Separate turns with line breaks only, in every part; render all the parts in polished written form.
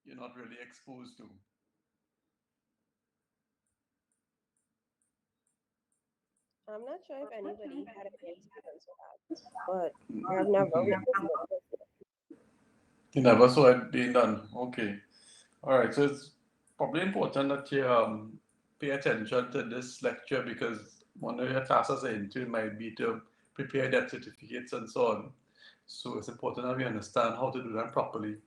you're not really exposed to.
I'm not sure if anybody had any experience with that, but I have never witnessed it.
You never saw it being done. Okay. All right. So it's probably important that you pay attention to this lecture because one of your classes into might be to prepare death certificates and so on. So it's important that we understand how to do them properly.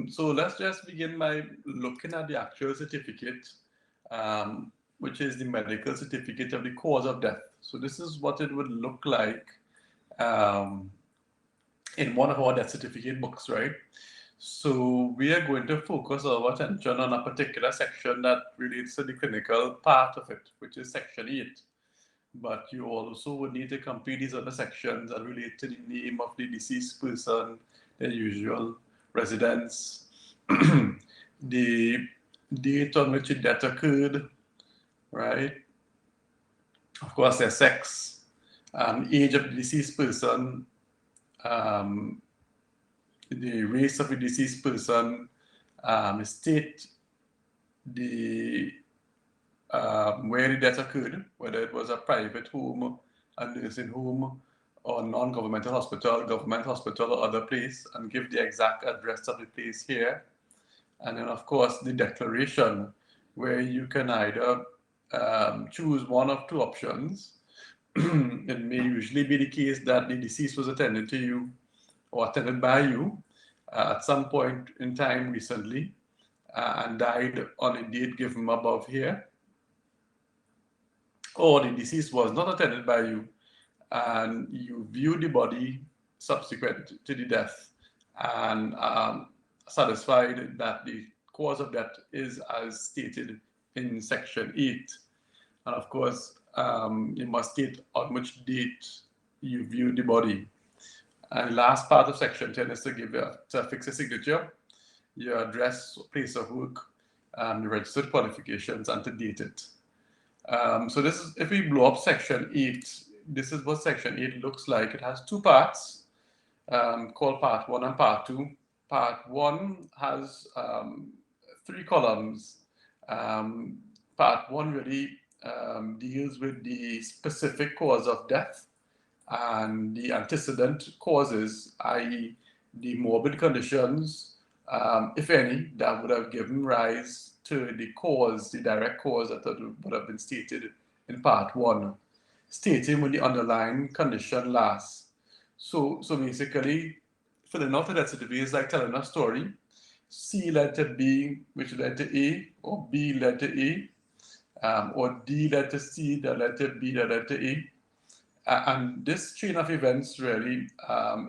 So let's just begin by looking at the actual certificate, which is the medical certificate of the cause of death. So this is what it would look like um, in one of our death certificate books, right? So we are going to focus our attention on a particular section that relates to the clinical part of it, which is section 8. But you also would need to complete these other sections that relate to the name of the deceased person, their usual residence, the date on which the death occurred, right? Of course, their sex, age of the deceased person, um, the race of the deceased person, state, the where the death occurred, whether it was a private home, a nursing home, or non-governmental hospital, government hospital, or other place, and give the exact address of the place here. And then, of course, the declaration, where you can either choose one of two options. It may usually be the case that the deceased was attended to you or attended by you at some point in time recently and died on a date given above here, or the deceased was not attended by you and you view the body subsequent to the death and satisfied that the cause of death is as stated in section 8. And of course, you must state on which date you viewed the body. And the last part of section 10 is to give you to fix a signature, your address, place of work, the registered qualifications, and to date it. So this is, if we blow up section 8, this is what section 8 looks like. It has two parts called part 1 and part 2. Part 1 has 3 columns. Um, part 1 really deals with the specific cause of death and the antecedent causes, i.e., the morbid conditions, if any, that would have given rise to the cause, the direct cause that would have been stated in part 1, stating when the underlying condition lasts. So basically, filling out the death certificate is like telling a story. C led to B, which led to A, or B led to A, or D led to C, that led to B, that led to A. And this chain of events really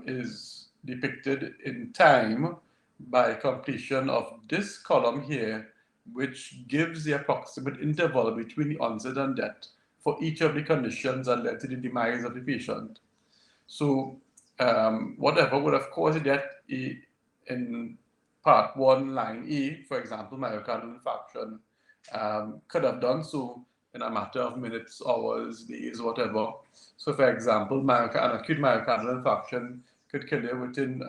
is depicted in time by completion of this column here, which gives the approximate interval between the onset and death for each of the conditions that led to the demise of the patient. So whatever would have caused death in part 1, line A, for example, myocardial infarction, could have done so in a matter of minutes, hours, days, whatever. So, for example, an acute myocardial infarction could kill you within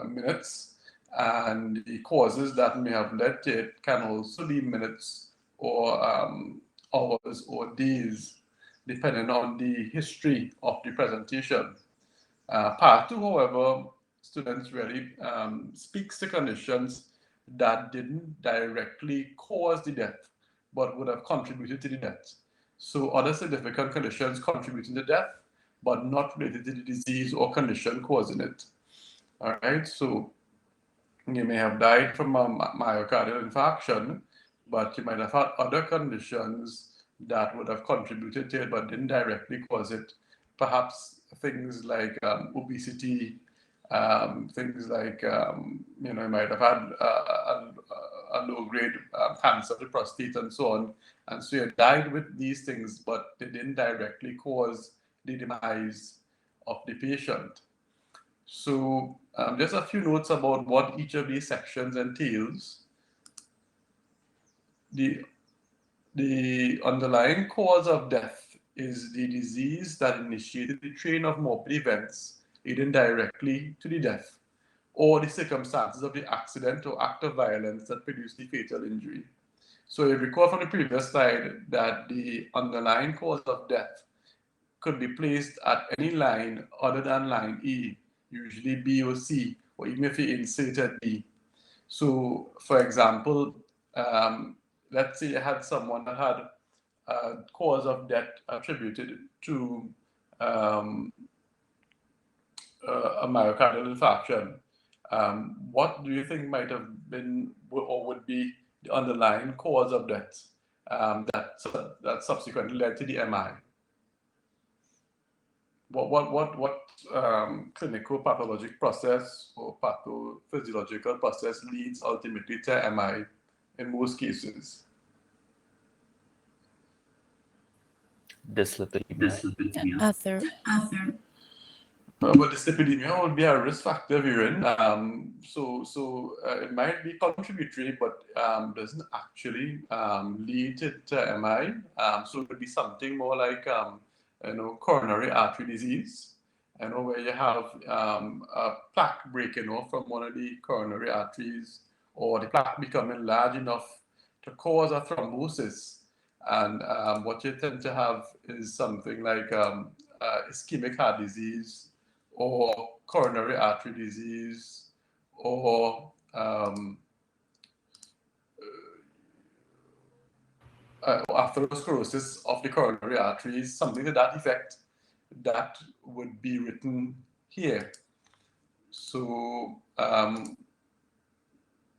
minutes, and the causes that may have led to it can also be minutes or hours or days, depending on the history of the presentation. Part 2, however, students really speaks to conditions that didn't directly cause the death, but would have contributed to the death. So other significant conditions contributing to death, but not related to the disease or condition causing it. All right, so you may have died from a myocardial infarction, but you might have had other conditions that would have contributed to it but didn't directly cause it. Perhaps things like obesity, things like, you might have had a low-grade cancer of the prostate and so on. And so you died with these things, but they didn't directly cause the demise of the patient. So just a few notes about what each of these sections entails. The, the underlying cause of death is the disease that initiated the train of morbid events leading directly to the death, or the circumstances of the accident or act of violence that produced the fatal injury. So you recall from the previous slide that the underlying cause of death could be placed at any line other than line E, usually B or C, or even if you inserted D. So, for example, let's say you had someone that had a cause of death attributed to um, a myocardial infarction. What do you think might have been or would be the underlying cause of death that subsequently led to the MI? What clinical pathologic process or pathophysiological process leads ultimately to MI in most cases?
Dyslipidemia.
Other.
But dyslipidemia would be a risk factor, Viren. It might be contributory, but doesn't actually lead to MI. So it would be something more like coronary artery disease. Where you have a plaque breaking off from one of the coronary arteries, or the plaque becoming large enough to cause a thrombosis. And what you tend to have is something like ischemic heart disease, or coronary artery disease, or atherosclerosis of the coronary arteries, something to that effect, that would be written here. So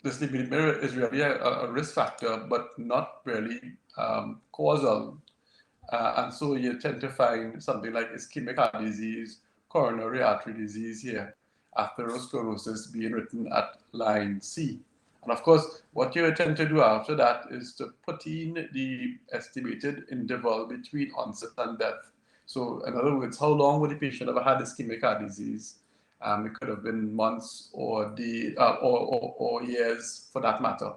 this lipidemia is really a risk factor, but not really causal. And so you tend to find something like ischemic heart disease, coronary artery disease here, atherosclerosis being written at line C. And of course, what you tend to do after that is to put in the estimated interval between onset and death. So in other words, how long would the patient have had ischemic heart disease? It could have been months or years for that matter.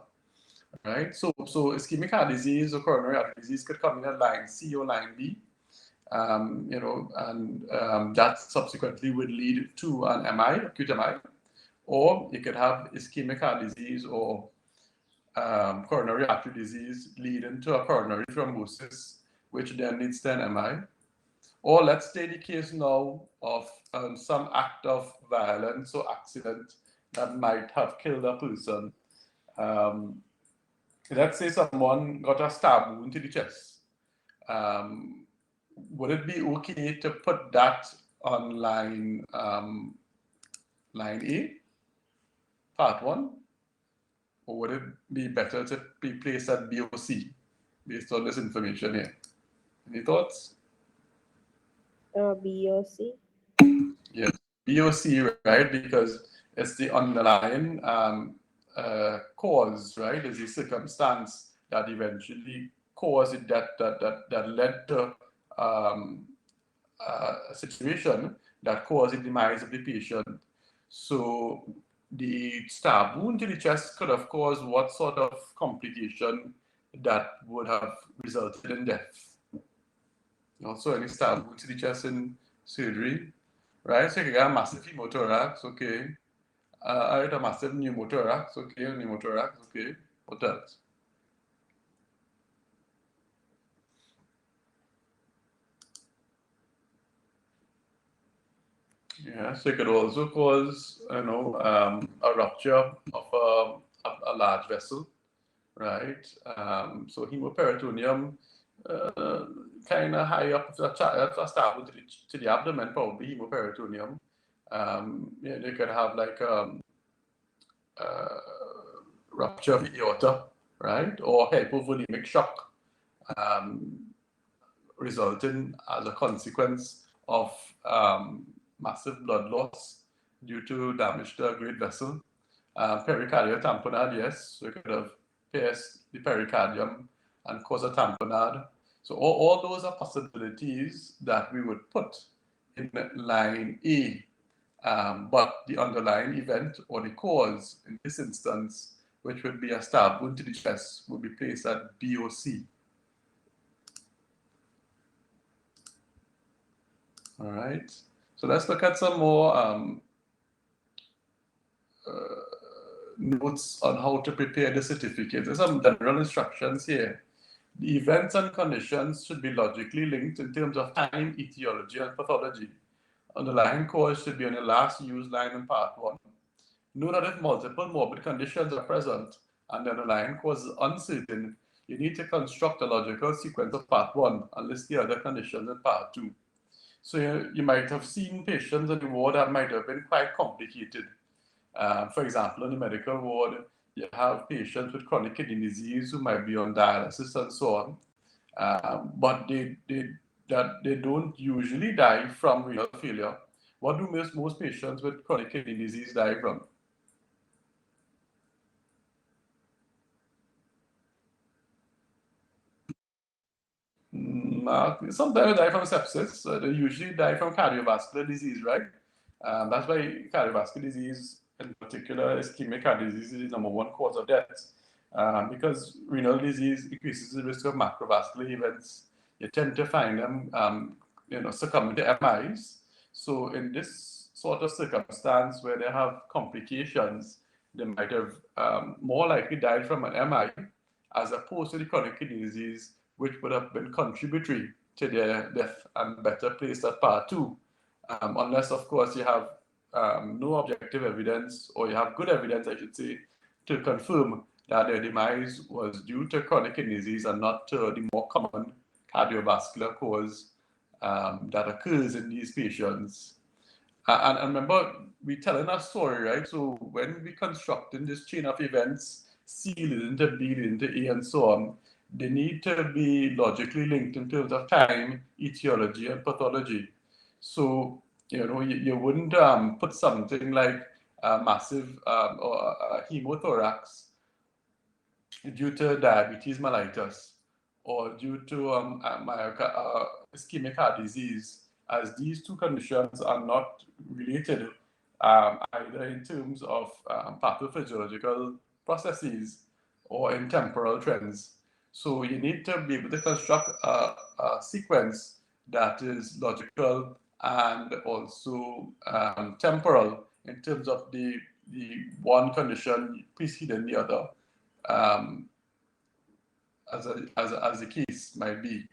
Right? So ischemic heart disease or coronary artery disease could come in at line C or line B, that subsequently would lead to an MI, acute MI, or you could have ischemic heart disease or coronary artery disease leading to a coronary thrombosis, which then leads to an MI. Or let's take the case now of some act of violence or accident that might have killed a person. Let's say someone got a stab wound to the chest. Would it be okay to put that on line A, part 1? Or would it be better to be placed at B or C based on this information here? Any thoughts?
B or C.
Yes, B or C, right? Because it's the underlying cause, right? It's the circumstance that eventually caused it, that led to a situation that caused the demise of the patient. So the stab wound to the chest could have caused what sort of complication that would have resulted in death? Also, any stab wound to the chest in surgery, right? So you got a massive hemothorax, okay. I had a massive pneumothorax, okay, pneumothorax, okay. What else? Yeah, so it could also cause, a rupture of a large vessel, right? So hemoperitoneum, kind of high up, that's a start to the abdomen, probably hemoperitoneume. They could have like rupture of aorta, right? Or hypovolemic shock, resulting as a consequence of massive blood loss due to damage to a great vessel. Pericardial tamponade, yes, so it could have pierced the pericardium and cause a tamponade. So all those are possibilities that we would put in line A. But the underlying event or the cause in this instance, which would be a stab wound to the chest, would be placed at B or C. All right. So let's look at some more notes on how to prepare the certificate. There's some general instructions here. The events and conditions should be logically linked in terms of time, etiology, and pathology. Underlying cause should be on the last used line in part 1. Know that if multiple morbid conditions are present and the underlying cause is uncertain, you need to construct a logical sequence of part 1 and list the other conditions in part 2. So you might have seen patients in the ward that might have been quite complicated. For example, in the medical ward, you have patients with chronic kidney disease who might be on dialysis and so on, but they don't usually die from renal failure. What do most patients with chronic kidney disease die from? Sometimes they die from sepsis. They usually die from cardiovascular disease, right? That's why cardiovascular disease, in particular, ischemic heart disease, is the #1 cause of death. Because renal disease increases the risk of macrovascular events. You tend to find them, succumbing to MIs. So in this sort of circumstance where they have complications, they might have more likely died from an MI as opposed to the chronic kidney disease, which would have been contributory to their death and better placed at part 2. Unless, of course, you have no objective evidence, or you have good evidence, I should say, to confirm that their demise was due to chronic kidney disease and not to the more common cardiovascular cause that occurs in these patients. And remember, we're telling a story, right? So when we constructing this chain of events, C leading to B leading to A and so on, they need to be logically linked in terms of time, etiology, and pathology. So, you wouldn't put something like a massive or a hemothorax due to diabetes mellitus or due to ischemic heart disease, as these two conditions are not related either in terms of pathophysiological processes or in temporal trends. So you need to be able to construct a sequence that is logical and also temporal in terms of the one condition preceding the other, as the case might be,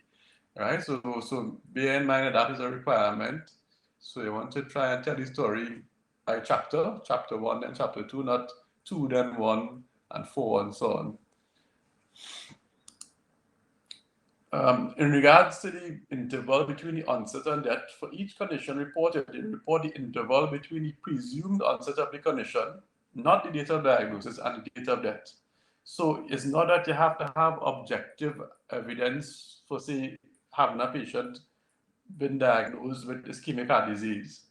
right? So bear in mind that is a requirement. So you want to try and tell the story by chapter 1, then chapter 2, not 2, then 1, and 4, and so on. In regards to the interval between the onset and death, for each condition reported, you report the interval between the presumed onset of the condition, not the date of diagnosis, and the date of death. So it's not that you have to have objective evidence for, say, having a patient been diagnosed with ischemic heart disease.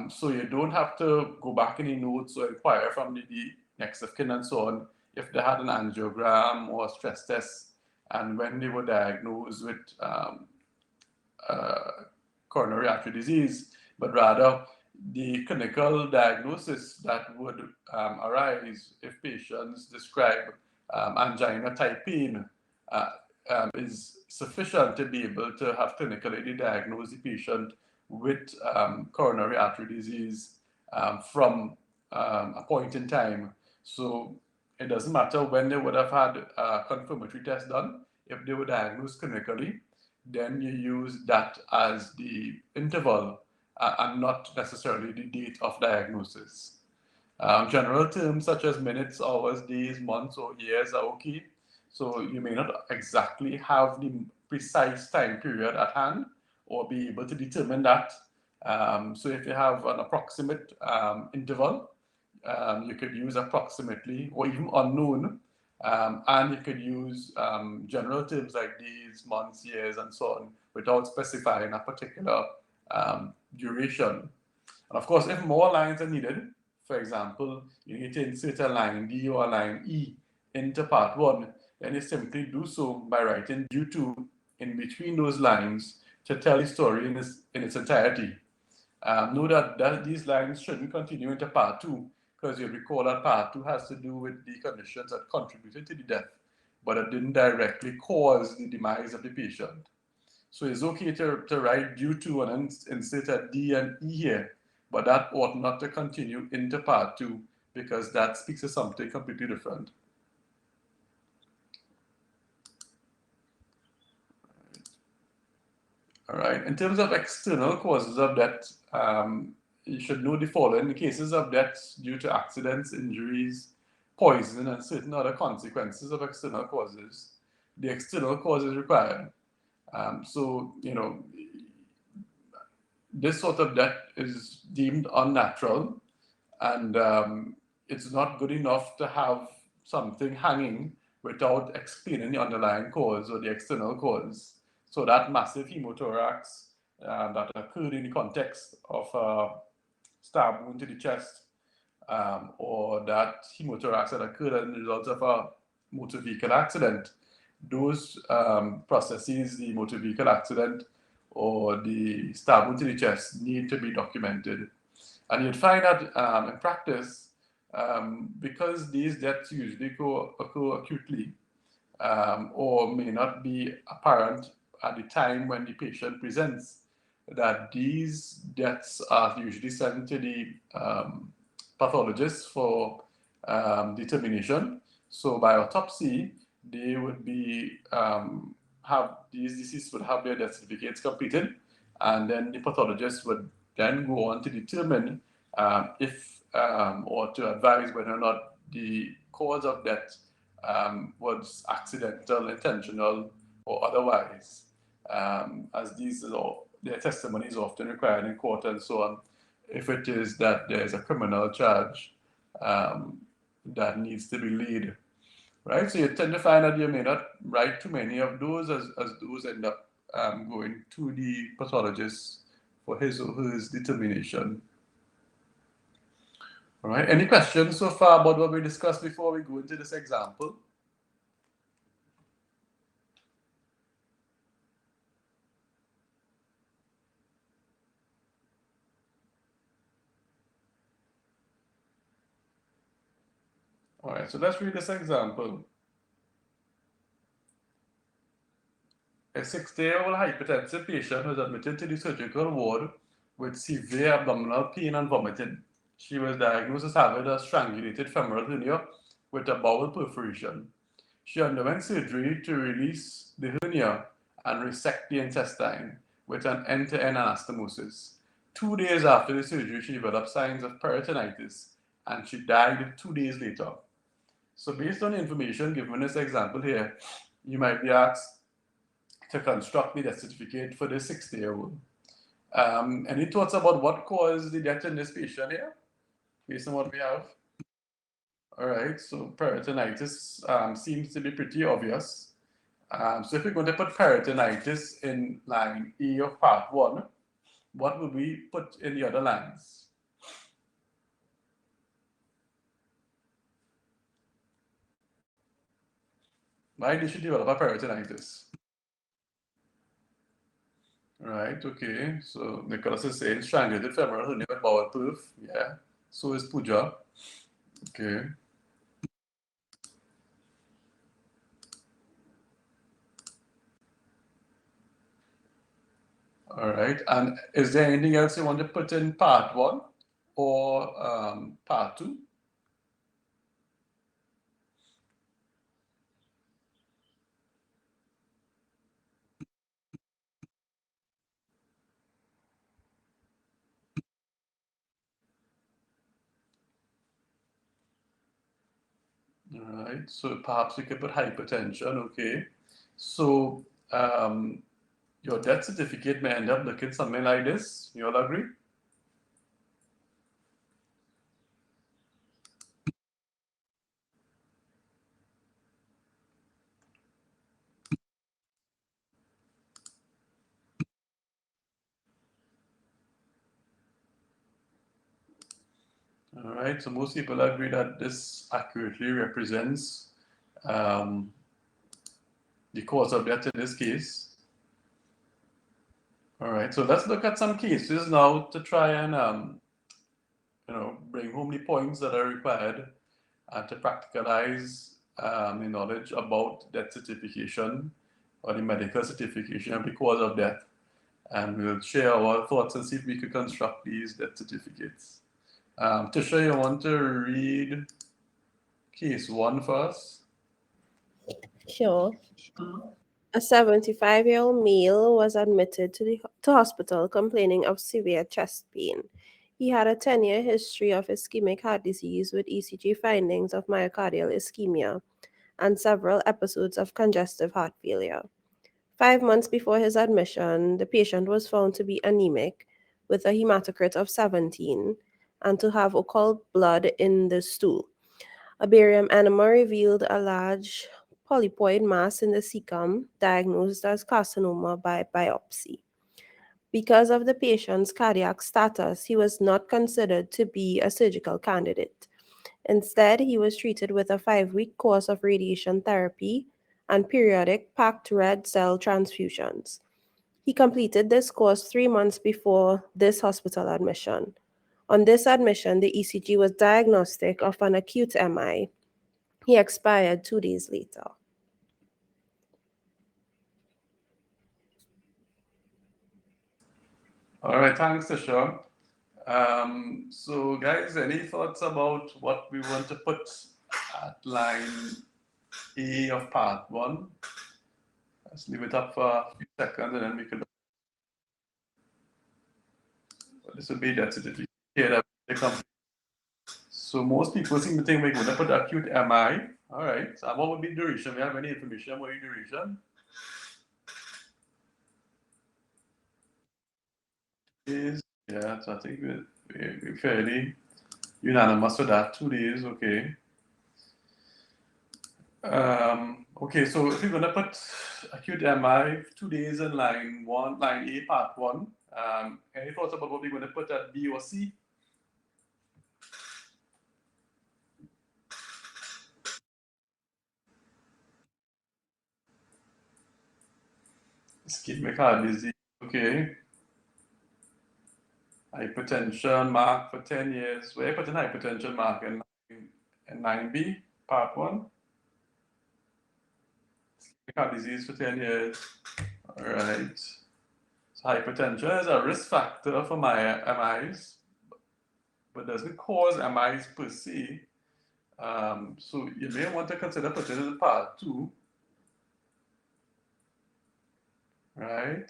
So you don't have to go back in the notes or inquire from the next of kin and so on if they had an angiogram or a stress test and when they were diagnosed with coronary artery disease, but rather the clinical diagnosis that would arise if patients describe angina type pain is sufficient to be able to have clinically diagnosed the patient with coronary artery disease from a point in time. So it doesn't matter when they would have had a confirmatory test done. If they were diagnosed clinically, then you use that as the interval and not necessarily the date of diagnosis. General terms such as minutes, hours, days, months, or years are okay. So you may not exactly have the precise time period at hand or be able to determine that. So if you have an approximate interval, you could use approximately or even unknown, and you could use general terms like days, months, years, and so on without specifying a particular duration. And of course, if more lines are needed, for example, you need to insert a line D or a line E into part 1, then you simply do so by writing due to in between those lines to tell the story in its entirety. Know that these lines shouldn't continue into part 2, because you recall that part 2 has to do with the conditions that contributed to the death, but it didn't directly cause the demise of the patient. So it's okay to write due to and insert a D and E here, but that ought not to continue into part 2 because that speaks to something completely different. All right. In terms of external causes of death, you should know the following. In cases of deaths due to accidents, injuries, poison, and certain other consequences of external causes, the external cause is required. So, this sort of death is deemed unnatural, and it's not good enough to have something hanging without explaining the underlying cause or the external cause. So that massive hemothorax that occurred in the context of a stab wound to the chest, or that hemothorax that occurred as a result of a motor vehicle accident, those processes, the motor vehicle accident or the stab wound to the chest, need to be documented. And you'd find that in practice, because these deaths usually occur acutely, or may not be apparent at the time when the patient presents, that these deaths are usually sent to the pathologist for determination. So by autopsy, they would be have these deceased would have their death certificates completed, and then the pathologist would then go on to determine if or to advise whether or not the cause of death was accidental, intentional, or otherwise, as their testimony is often required in court and so on. If it is that there's a criminal charge that needs to be laid, right? So you tend to find that you may not write too many of those, as those end up going to the pathologist for his or her determination. All right. Any questions so far about what we discussed before we go into this example? All right, so let's read this example. A 60-year-old hypertensive patient was admitted to the surgical ward with severe abdominal pain and vomiting. She was diagnosed as having a strangulated femoral hernia with a bowel perforation. She underwent surgery to release the hernia and resect the intestine with an end-to-end anastomosis. 2 days after the surgery, she developed signs of peritonitis and she died 2 days later. So based on the information given in this example here, you might be asked to construct the death certificate for this 60-year-old. Any thoughts about what caused the death in this patient here, based on what we have? All right, so peritonitis seems to be pretty obvious. So if we're going to put peritonitis in line E of part 1, what would we put in the other lines? Why did she develop a peritonitis? Right, okay. So Nicholas is saying strangulated femoral hernia with bowel perf. Yeah. So is Pooja. Okay. All right. And is there anything else you want to put in part 1 or part 2? All right. So perhaps we could put hypertension. Okay. So your death certificate may end up looking something like this. You all agree? All right. So most people agree that this accurately represents the cause of death in this case. All right. So let's look at some cases now to try and bring home the points that are required to practicalize the knowledge about death certification or the medical certification of the cause of death. And we'll share our thoughts and see if we could construct these death certificates. Tisha, you want to read case one first?
Sure. A 75-year-old male was admitted to hospital complaining of severe chest pain. He had a 10-year history of ischemic heart disease with ECG findings of myocardial ischemia and several episodes of congestive heart failure. 5 months before his admission, the patient was found to be anemic with a hematocrit of 17 and to have occult blood in the stool. A barium enema revealed a large polypoid mass in the cecum, diagnosed as carcinoma by biopsy. Because of the patient's cardiac status, he was not considered to be a surgical candidate. Instead, he was treated with a 5-week course of radiation therapy and periodic packed red cell transfusions. He completed this course 3 months before this hospital admission. On this admission, the ECG was diagnostic of an acute MI. He expired 2 days later.
All right, thanks, Tisha. So, guys, any thoughts about what we want to put at line A of part one? Let's leave it up for a few seconds and then we can. This would be that's it. Here that they come. So most people seem to think we're going to put acute MI. All right. So what would be duration? We have any information about the duration? Is yeah. So I think we're fairly unanimous with that. 2 days. Okay. Okay, so if you're gonna put acute MI 2 days in line one, line A, part one. Any thoughts about what we're gonna put at B or C? Ischemic heart disease. Okay. Hypertension mark for 10 years. Where you put in hypertension mark in 9B, part one? Ischemic heart disease for 10 years. All right. So hypertension is a risk factor for my MIs, but doesn't cause MIs per se. So you may want to consider putting it in part two, right?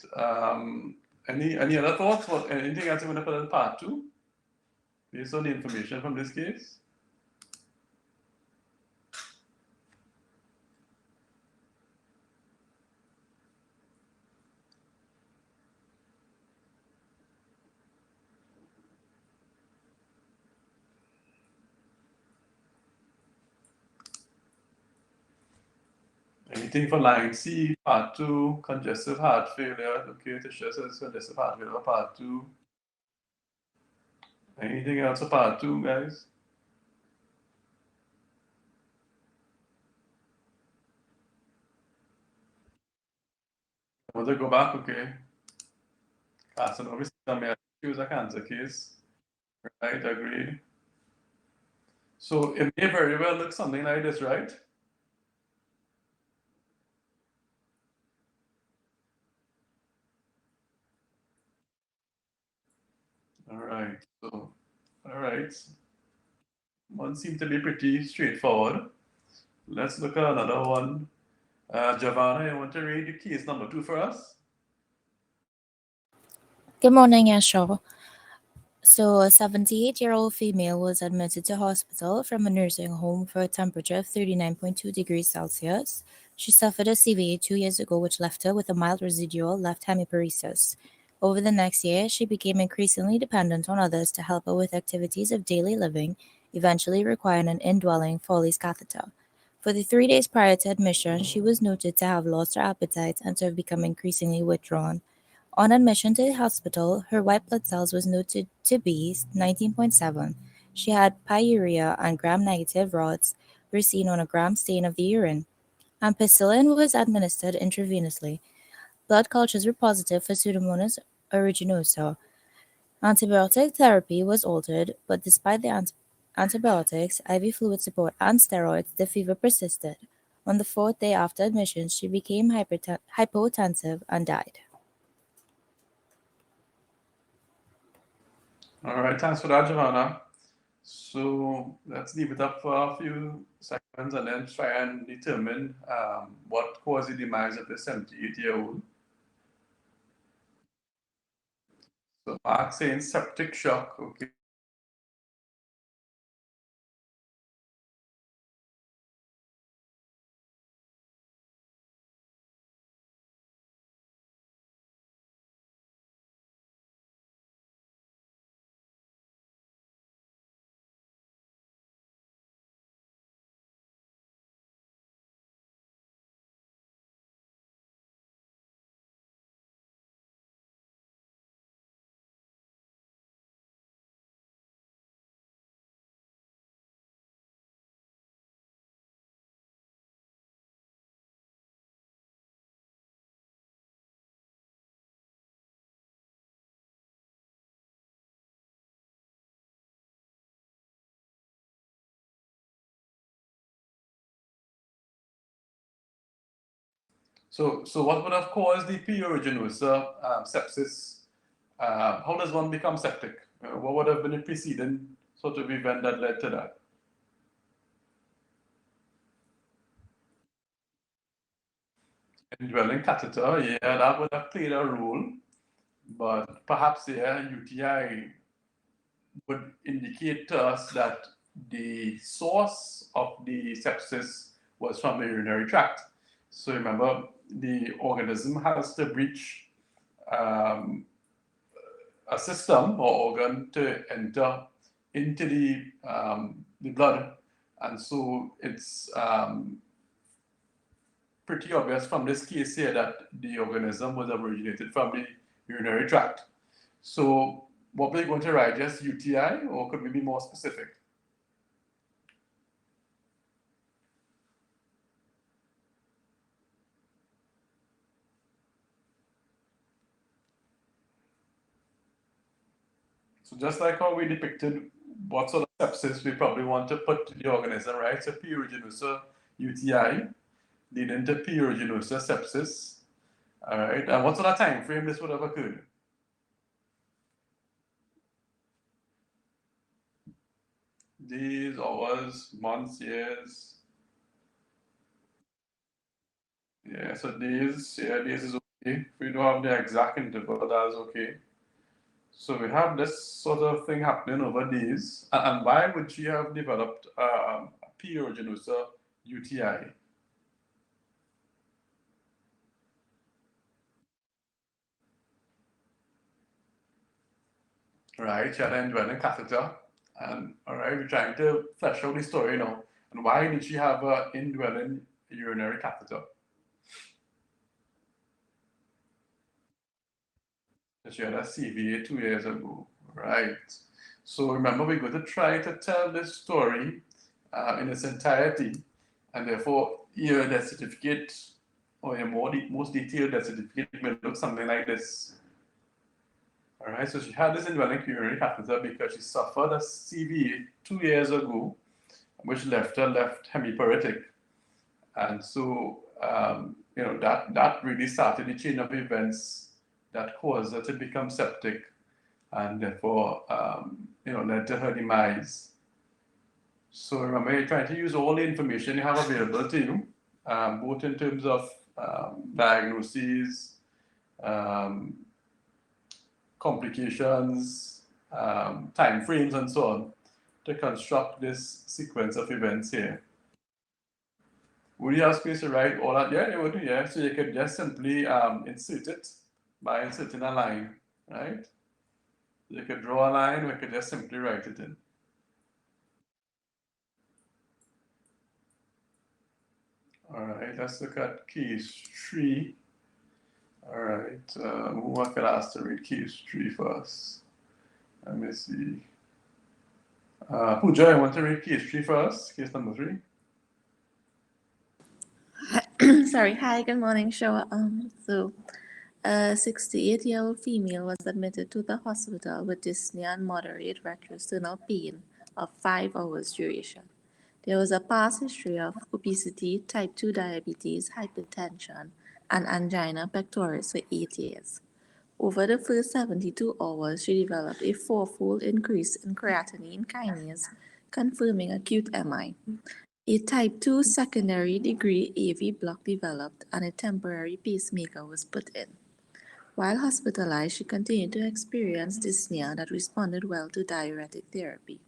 Any other thoughts? What anything else you want to put in part two, based on the information from this case? Anything for line C, part two, congestive heart failure. Okay, Tisha says congestive heart failure, part two. Anything else for part two, guys? Want to go back? Okay. Carcinoma is choose a cancer case. Right, agreed. So it may very well look something like this, right? All right. So, all right. One seemed to be pretty straightforward. Let's look at another one. Giovanna, you want to read the case number two for us?
Good morning, Yashar. So, a 78-year-old female was admitted to hospital from a nursing home for a temperature of 39.2 degrees Celsius. She suffered a CVA 2 years ago, which left her with a mild residual left hemiparesis. Over the next year, she became increasingly dependent on others to help her with activities of daily living, eventually requiring an indwelling Foley's catheter. For the 3 days prior to admission, she was noted to have lost her appetite and to have become increasingly withdrawn. On admission to the hospital, her white blood cells was noted to be 19.7. She had pyuria and gram-negative rods were seen on a gram stain of the urine. Ampicillin was administered intravenously. Blood cultures were positive for Pseudomonas aeruginosa. Antibiotic therapy was altered, but despite the antibiotics, IV fluid support, and steroids, the fever persisted. On the fourth day after admission, she became hypotensive and died.
All right, thanks for that, Giovanna. So let's leave it up for a few seconds and then try and determine what caused the demise of the 78-year-old. So Mark saying septic shock, okay. So what would have caused the purulinosa sepsis? How does one become septic? What would have been the preceding sort of event that led to that? Indwelling catheter, yeah, that would have played a role, but perhaps UTI would indicate to us that the source of the sepsis was from the urinary tract. So remember, the organism has to breach a system or organ to enter into the blood, and so it's pretty obvious from this case here that the organism was originated from the urinary tract. So what we're going to write, just UTI, or could we be more specific? So just like how we depicted what sort of sepsis we probably want to put to the organism, right? So purulinosa UTI leading to purulinosa sepsis. All right, and what sort of time frame this would have occurred? Days, hours, months, years. Yeah, so days, yeah, days is okay. If we don't have the exact interval, that's okay. So we have this sort of thing happening over days. And why would she have developed a purulinosa UTI? Right, she had an indwelling catheter. And all right, we're trying to flesh out the story now. And why did she have an indwelling urinary catheter? She had a CVA 2 years ago, right? So remember, we're going to try to tell this story in its entirety, and therefore your death certificate or your most detailed death certificate may look something like this. All right, so she had this indwelling urinary catheter because she suffered a CVA 2 years ago, which left her left hemipyretic, and so that really started the chain of events that caused her to become septic, and therefore led to her demise. So remember, you're trying to use all the information you have available to you, both in terms of diagnoses, complications, time frames, and so on, to construct this sequence of events here. Would you ask me to write all that? Yeah, you would, yeah. So you could just simply insert it by inserting a line, right? You could draw a line, or you could just simply write it in. All right, let's look at case 3. All right, who I could ask to read case 3 first? Let me see. Pooja, I want to read case 3 first, case number 3.
Sorry. Hi, good morning, Show. So a 68-year-old female was admitted to the hospital with dyspnea and moderate retrosternal pain of 5 hours duration. There was a past history of obesity, type 2 diabetes, hypertension, and angina pectoris for 8 years. Over the first 72 hours, she developed a fourfold increase in creatinine kinase, confirming acute MI. A type 2 secondary degree AV block developed and a temporary pacemaker was put in. While hospitalized, she continued to experience dyspnea that responded well to diuretic therapy.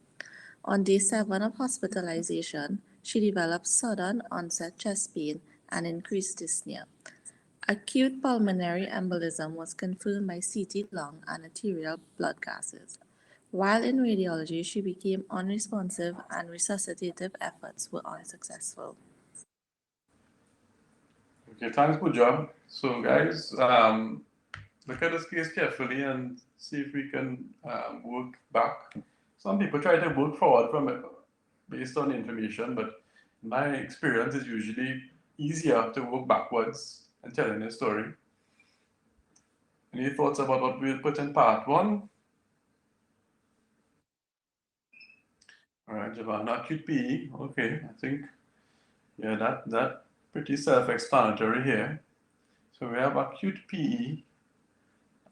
On day 7 of hospitalization, she developed sudden onset chest pain and increased dyspnea. Acute pulmonary embolism was confirmed by CT lung and arterial blood gases. While in radiology, she became unresponsive and resuscitative efforts were unsuccessful.
Okay, thanks, good job. So, guys, look at this case carefully and see if we can work back. Some people try to work forward from it based on information, but my experience is usually easier to work backwards and telling a story. Any thoughts about what we'll put in part 1? All right, Giovanna, acute PE. Okay, I think, yeah, that pretty self-explanatory here. So we have acute PE,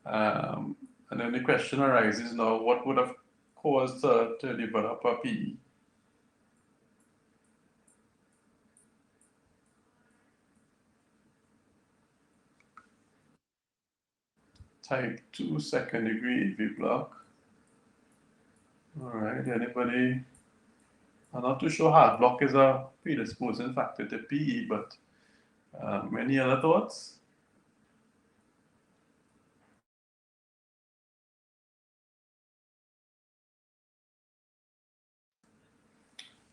and then the question arises now: what would have caused her to develop a PE? Type 2 second degree AV block. All right, anybody? I'm not too sure heart block is a predisposing factor to PE, but any other thoughts?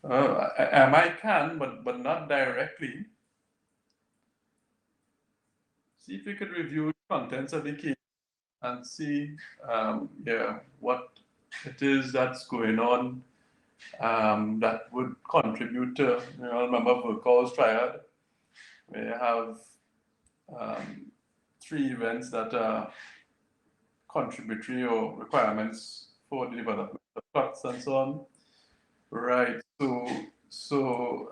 I can, but not directly. See if we could review the contents of the case and see, yeah, what it is that's going on that would contribute to, remember Volkov's triad. We have 3 events that are contributory or requirements for the development of clots and so on. Right. So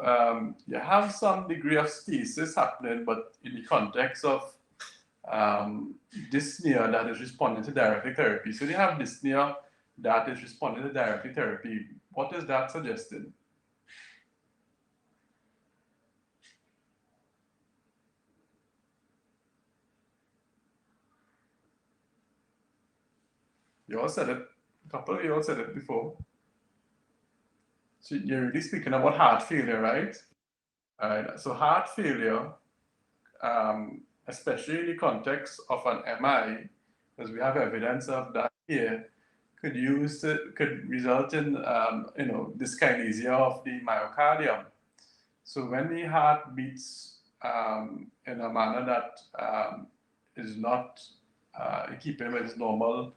you have some degree of stasis happening, but in the context of dyspnea that is responding to diuretic therapy. So you have dyspnea that is responding to diuretic therapy. What is that suggesting? You all said it. A couple of you all said it before. So you're really speaking about heart failure, right? All right. So heart failure, especially in the context of an MI, because we have evidence of that here, could result in dyskinesia of the myocardium. So when the heart beats in a manner that is not keeping with its normal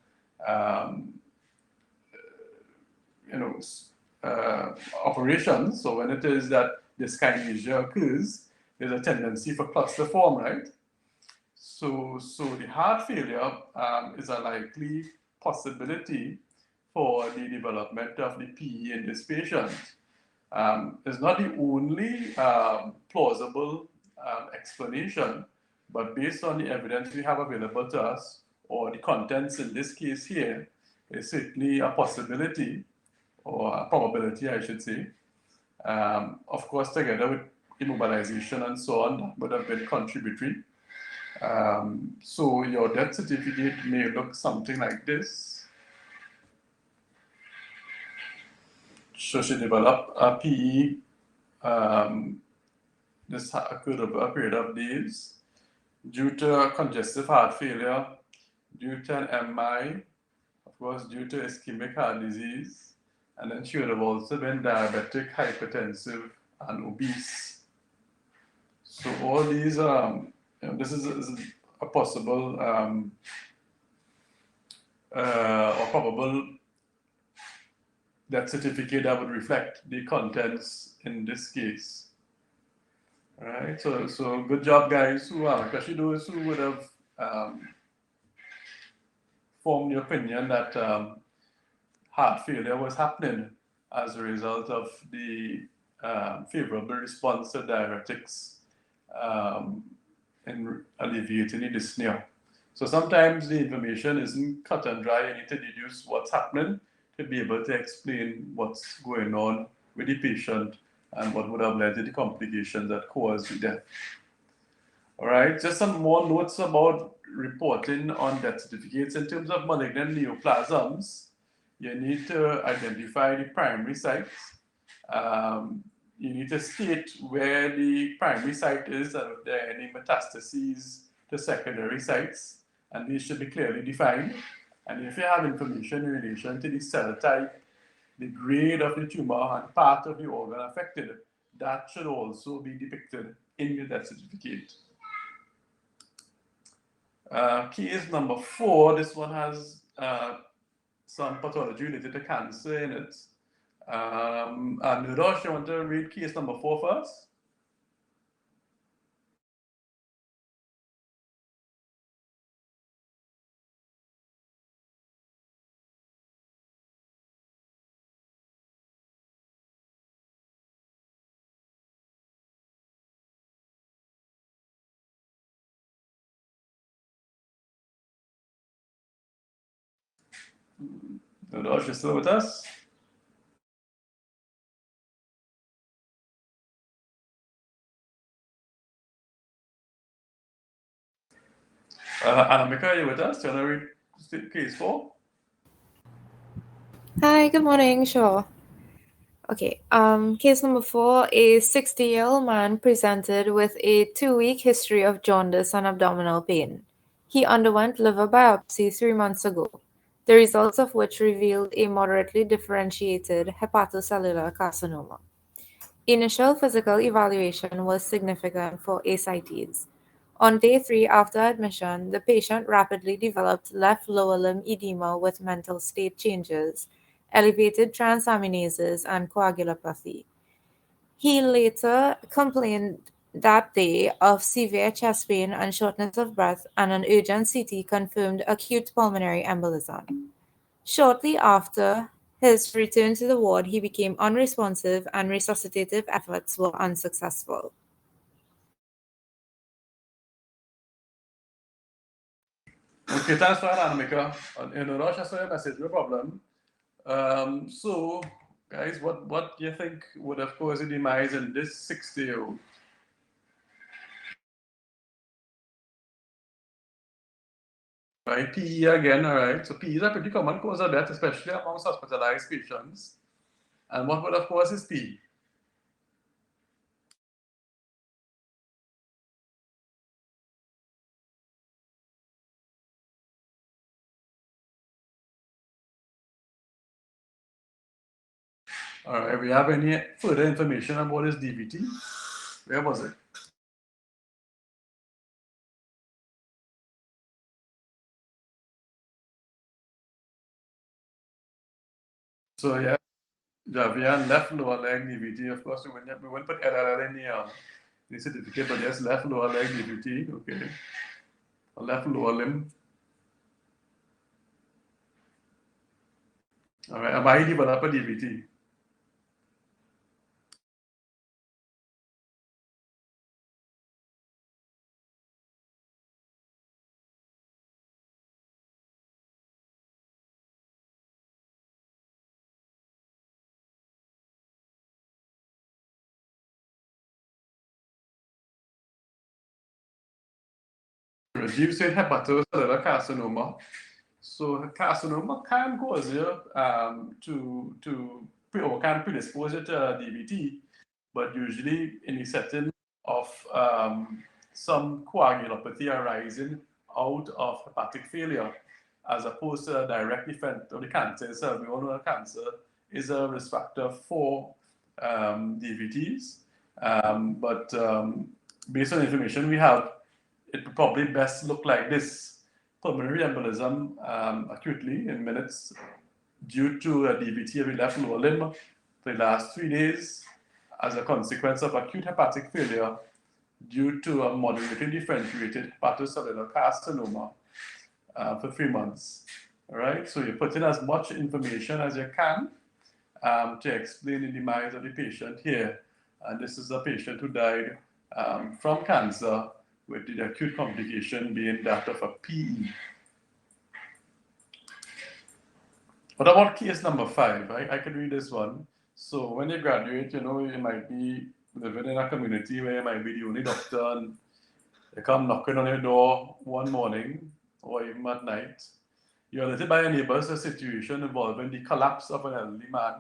operations. So when it is that dyskinesia occurs, there's a tendency for clots to form, right? So the heart failure is a likely possibility for the development of the PE in this patient. It's not the only plausible explanation, but based on the evidence we have available to us, or the contents in this case here, is certainly a possibility, or a probability, I should say. Of course, together with immobilization and so on, that would have been contributory. So your death certificate may look something like this. So she developed a PE. This occurred over a period of days due to congestive heart failure, due to an MI, of course, due to ischemic heart disease, and then she would have also been diabetic, hypertensive, and obese. So all these, this is a possible or probable death certificate that would reflect the contents in this case. All right, so good job, guys, especially those who would have formed the opinion that heart failure was happening as a result of the favorable response to diuretics in alleviating the dyspnea. So sometimes the information isn't cut and dry. You need to deduce what's happening to be able to explain what's going on with the patient and what would have led to the complications that caused the death. All right, just some more notes about reporting on death certificates. In terms of malignant neoplasms, you need to identify the primary sites. You need to state where the primary site is and if there are any metastases to secondary sites, and these should be clearly defined. And if you have information in relation to the cell type, the grade of the tumor, and part of the organ affected, that should also be depicted in your death certificate. Case number 4, this one has some pathology related to cancer in it. Nirosh, you want to read case number 4 first? Nirosh, you still with us? Anamika, you with us? Do you want to read case 4?
Hi, good morning. Sure. Okay. Case number 4, a 60-year-old man presented with a 2-week history of jaundice and abdominal pain. He underwent liver biopsy 3 months ago, the results of which revealed a moderately differentiated hepatocellular carcinoma. Initial physical evaluation was significant for ascites. On day 3 after admission, the patient rapidly developed left lower limb edema with mental state changes, elevated transaminases, and coagulopathy. He later complained that day of severe chest pain and shortness of breath, and an urgent CT confirmed acute pulmonary embolism. Shortly after his return to the ward, he became unresponsive and resuscitative efforts were unsuccessful.
Okay, thanks for that, Anamika. Nirosh, I saw your message, no problem. So, guys, what do you think would have caused the demise in this 60-year-old? Right, PE again, all right. So PE is a pretty common cause of death, especially amongst hospitalized patients. And what would have caused his PE? All right, we have any further information about his DVT? Where was it? So yeah, Javier left lower leg DVT. Of course, we won't put LLL in the certificate, but yes, left lower leg DVT. Okay, left lower limb. All right, why he developed a DVT? Reducing hepatocellular carcinoma. So carcinoma can cause you or can predispose you to DVT, but usually in the setting of some coagulopathy arising out of hepatic failure, as opposed to a direct effect of the cancer itself. We all know that cancer is a risk factor for DVTs, but based on the information we have, it would probably best look like this: pulmonary embolism acutely in minutes due to a DVT of the left lower limb for the last 3 days as a consequence of acute hepatic failure due to a moderately differentiated hepatocellular carcinoma for 3 months. All right, so you put in as much information as you can to explain the demise of the patient here. And this is a patient who died from cancer with the acute complication being that of a PE. What about case number 5? I could read this one. So when you graduate, you might be living in a community where you might be the only doctor, and they come knocking on your door one morning or even at night. You're alerted by your neighbors a situation involving the collapse of an elderly man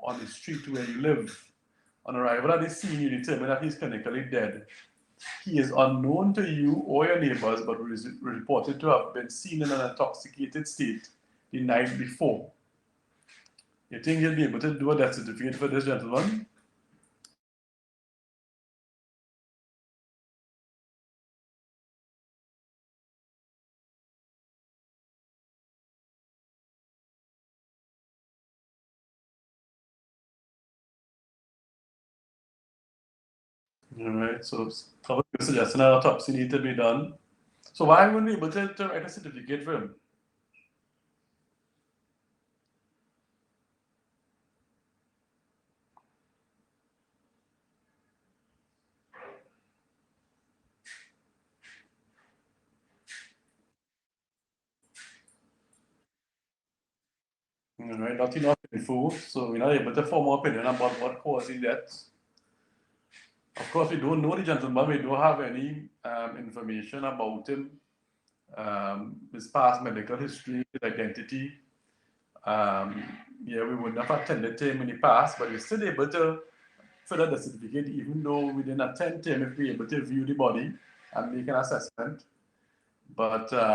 on the street where you live. On arrival at the scene, you determine that he's clinically dead. He is unknown to you or your neighbors, but is reported to have been seen in an intoxicated state the night before. You think you'll be able to do a death certificate for this gentleman? All right, so probably suggesting an autopsy need to be done. So why wouldn't we be able to write a certificate for him? All right, not enough info, so we're not able to form an opinion about what caused the death. Of course, we don't know the gentleman. We don't have any information about him, his past medical history, his identity. Yeah, we wouldn't have attended to him in the past, but we're still able to fill out the certificate, even though we didn't attend to him, if we're able to view the body and make an assessment. But, there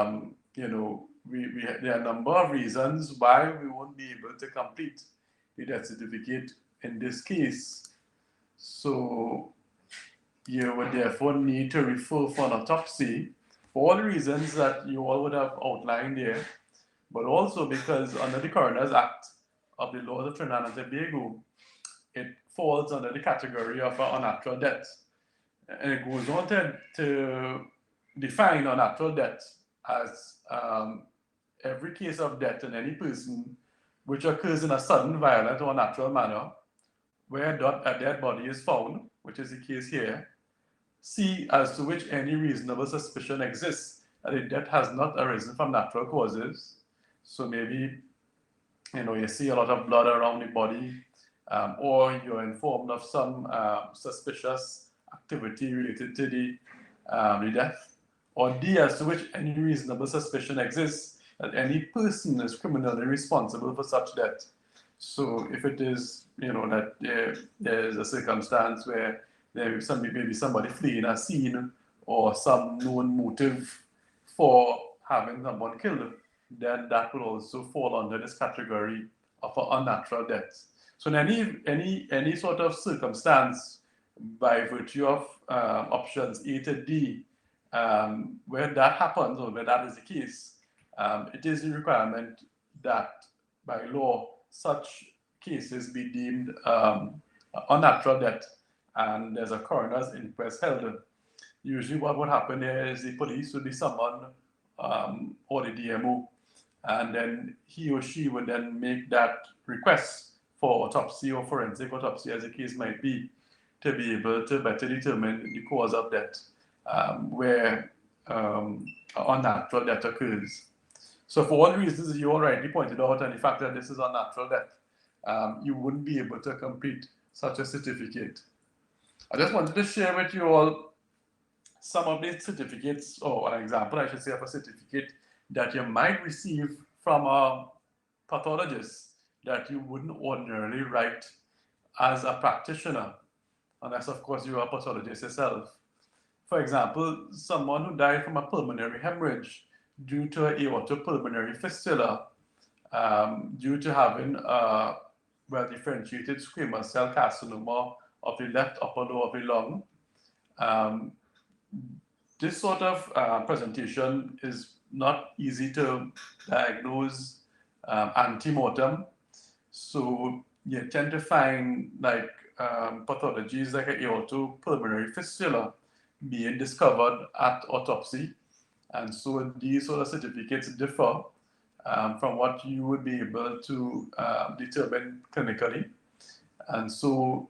are a number of reasons why we won't be able to complete the death certificate in this case. So you would therefore need to refer for an autopsy for all the reasons that you all would have outlined here, but also because under the Coroner's Act of the laws of Trinidad and Tobago, it falls under the category of an unnatural death. And it goes on to define unnatural death as every case of death in any person which occurs in a sudden, violent, or unnatural manner, where a dead body is found, which is the case here. C, as to which any reasonable suspicion exists that the death has not arisen from natural causes. So maybe, you see a lot of blood around the body, or you're informed of some suspicious activity related to the death. Or D, as to which any reasonable suspicion exists that any person is criminally responsible for such death. So if it is, that there's a circumstance where there is maybe somebody fleeing a scene or some known motive for having someone killed, then that will also fall under this category of an unnatural death. So in any sort of circumstance, by virtue of options A to D, where that happens or where that is the case, it is the requirement that by law such cases be deemed unnatural death, and there's a coroner's inquest held. Usually what would happen there is the police would be summoned, or the DMO, and then he or she would then make that request for autopsy or forensic autopsy, as the case might be, to be able to better determine the cause of death, where unnatural death occurs. So for all the reasons you already pointed out, and the fact that this is unnatural death, you wouldn't be able to complete such a certificate. I just wanted to share with you all some of the certificates, or an example, I should say, of a certificate that you might receive from a pathologist that you wouldn't ordinarily write as a practitioner, unless, of course, you are a pathologist yourself. For example, someone who died from a pulmonary hemorrhage due to an aortopulmonary fistula, due to having a well-differentiated squamous cell carcinoma of the left upper lobe of the lung. This sort of presentation is not easy to diagnose ante-mortem. So you tend to find pathologies like an aortopulmonary fistula being discovered at autopsy. And so these sort of certificates differ from what you would be able to determine clinically. And so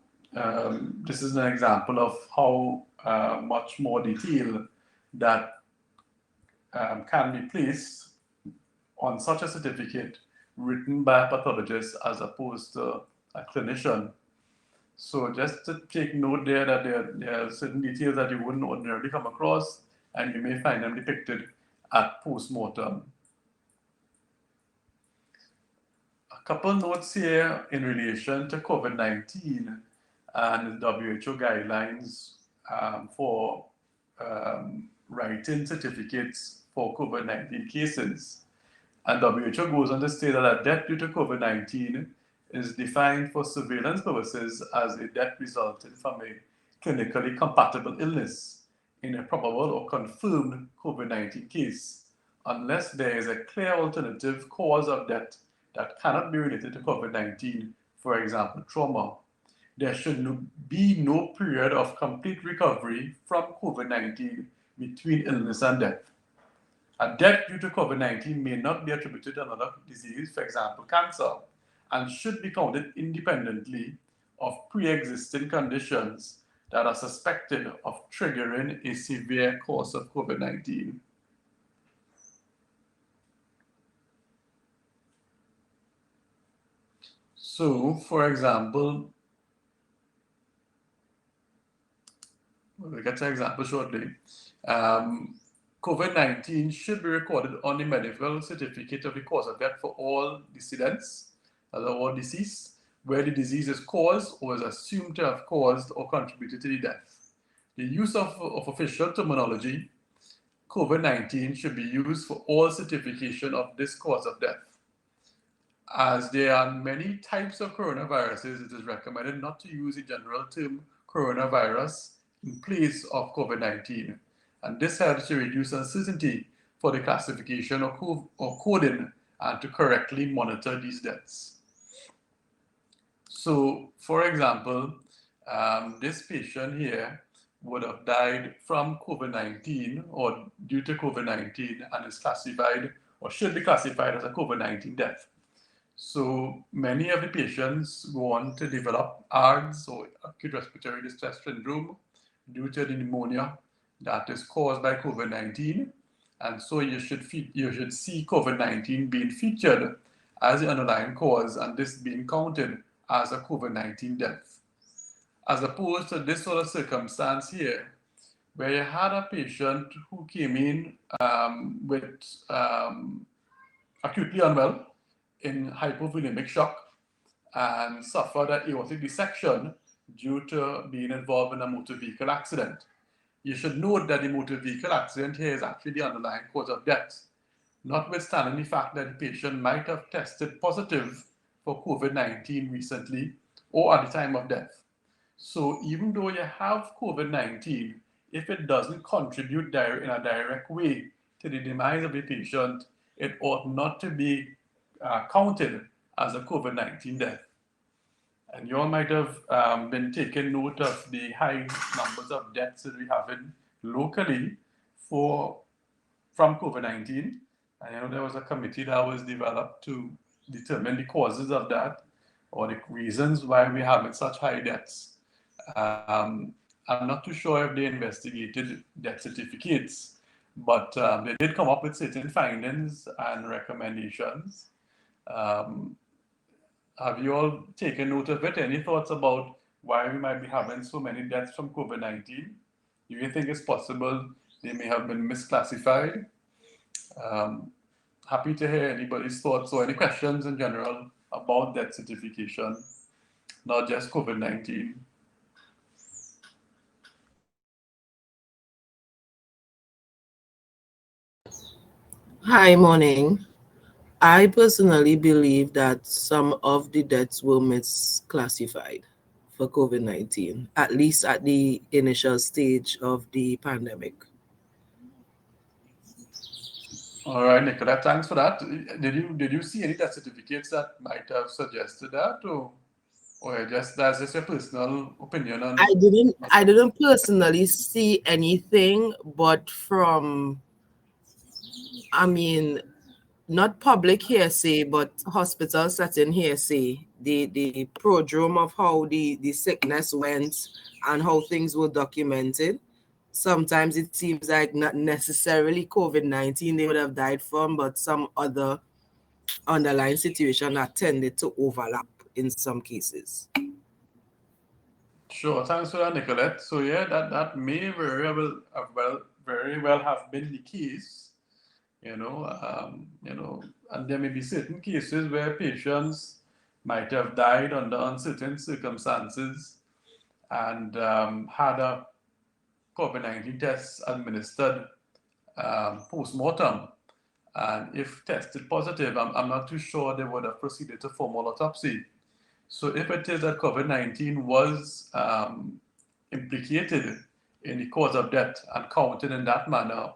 this is an example of how much more detail that can be placed on such a certificate written by a pathologist as opposed to a clinician. So just to take note there that there are certain details that you wouldn't ordinarily come across, and you may find them depicted at post-mortem. A couple notes here in relation to COVID-19 and the WHO guidelines for writing certificates for COVID-19 cases. And WHO goes on to state that a death due to COVID-19 is defined for surveillance purposes as a death resulting from a clinically compatible illness in a probable or confirmed COVID-19 case, unless there is a clear alternative cause of death that cannot be related to COVID-19, for example, trauma. There should be no period of complete recovery from COVID-19 between illness and death. A death due to COVID-19 may not be attributed to another disease, for example, cancer, and should be counted independently of pre-existing conditions that are suspected of triggering a severe course of COVID-19. So, for example, we'll get to an example shortly. COVID-19 should be recorded on the medical certificate of the cause of death for all decedents, all deceased, where the disease is caused or is assumed to have caused or contributed to the death. The use of official terminology, COVID-19, should be used for all certification of this cause of death. As there are many types of coronaviruses, it is recommended not to use the general term coronavirus in place of COVID-19. And this helps to reduce uncertainty for the classification or coding and to correctly monitor these deaths. So, for example, this patient here would have died from COVID-19 or due to COVID-19 and is classified or should be classified as a COVID-19 death. So many of the patients go on to develop ARDS, or acute respiratory distress syndrome, due to the pneumonia that is caused by COVID-19. And so you should see COVID-19 being featured as the underlying cause and this being counted as a COVID-19 death. As opposed to this sort of circumstance here, where you had a patient who came in with acutely unwell in hypovolemic shock and suffered an aortic dissection due to being involved in a motor vehicle accident. You should note that the motor vehicle accident here is actually the underlying cause of death, notwithstanding the fact that the patient might have tested positive for COVID-19 recently or at the time of death. So even though you have COVID-19, if it doesn't contribute in a direct way to the demise of the patient, it ought not to be counted as a COVID-19 death. And you all might have been taking note of the high numbers of deaths that we have locally from COVID-19. I know there was a committee that was developed to determine the causes of that or the reasons why we're having such high deaths. I'm not too sure if they investigated death certificates, but they did come up with certain findings and recommendations. Have you all taken note of it? Any thoughts about why we might be having so many deaths from COVID-19? Do you think it's possible they may have been misclassified? Happy to hear anybody's thoughts or any questions in general about death certification, not just COVID-19.
Hi, morning. I personally believe that some of the deaths were misclassified for COVID-19, at least at the initial stage of the pandemic.
All right, Nicola, thanks for that. Did you see any death certificates that might have suggested that, or just that's just your personal opinion on?
I didn't personally see anything, but from, not public hearsay, but hospital setting hearsay, the prodrome of how the sickness went and how things were documented. sometimes it seems like not necessarily COVID-19 they would have died from, but some other underlying situation that tended to overlap in some cases.
Sure, thanks for that, Nicolette. So yeah, that may very well have been the case, and there may be certain cases where patients might have died under uncertain circumstances and had a COVID-19 test administered post-mortem. And if tested positive, I'm not too sure they would have proceeded to formal autopsy. So if it is that COVID-19 was implicated in the cause of death and counted in that manner,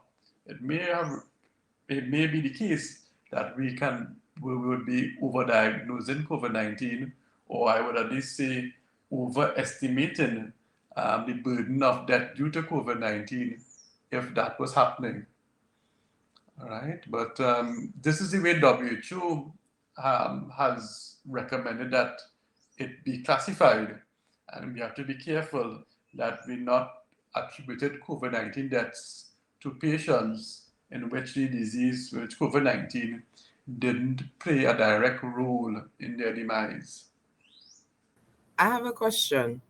it may be the case that we would be overdiagnosing COVID-19, or I would at least say overestimating the burden of death due to COVID-19 if that was happening. All right, but this is the way WHO has recommended that it be classified, and we have to be careful that we not attributed COVID-19 deaths to patients in which which COVID-19 didn't play a direct role in their demise.
I have a question.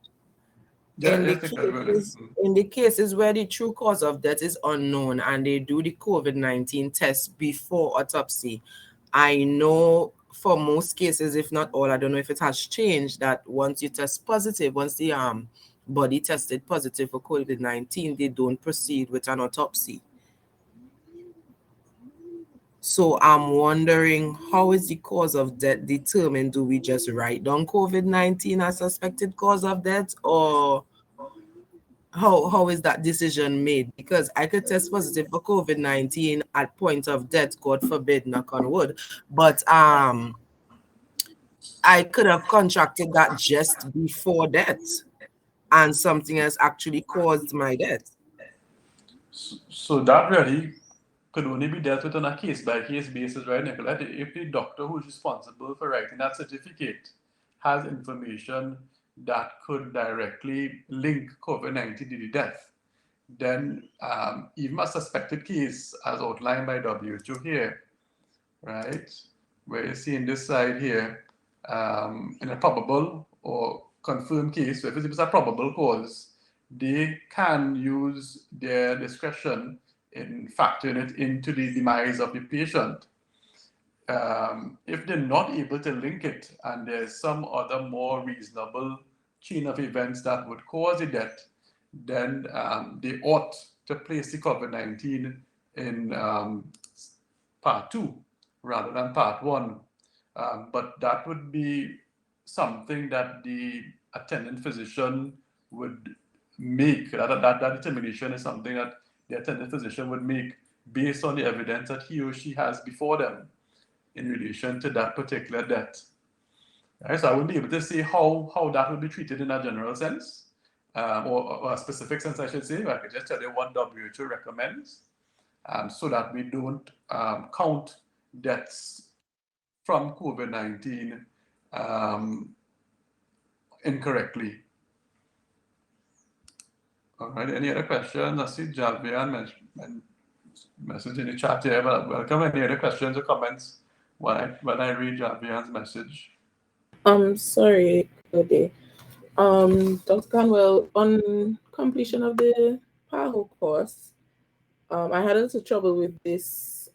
Yeah,
In the cases where the true cause of death is unknown and they do the COVID-19 test before autopsy, I know for most cases, if not all, I don't know if it has changed, that once you test positive, once the body tested positive for COVID-19, they don't proceed with an autopsy. So I'm wondering, how is the cause of death determined? Do we just write down COVID-19 as suspected cause of death, or how is that decision made? Because I could test positive for COVID-19 at point of death, God forbid, knock on wood, but I could have contracted that just before death, and something has actually caused my death.
So that really could only be dealt with on a case-by-case basis, right, Nicolette? If the doctor who is responsible for writing that certificate has information that could directly link COVID-19 to the death, then even a suspected case, as outlined by WHO here, right, where you see in this side here, in a probable or confirmed case, so if it's a probable cause, they can use their discretion in factoring it into the demise of the patient. If they're not able to link it and there's some other more reasonable chain of events that would cause the death, then they ought to place the COVID-19 in part 2 rather than part 1. But that would be something that the attending physician would make. That determination is something that the attending physician would make based on the evidence that he or she has before them in relation to that particular death. Right? So I wouldn't be able to say how that would be treated in a general sense, or a specific sense, I should say. I could just tell you what WHO recommends, so that we don't count deaths from COVID-19 incorrectly. All right, any other questions? I see Javian message in the chat here, but welcome. Any other questions or comments when I read Javian's message?
Sorry, okay. Dr. Canwell, on completion of the PAHO course, I had a little trouble with this,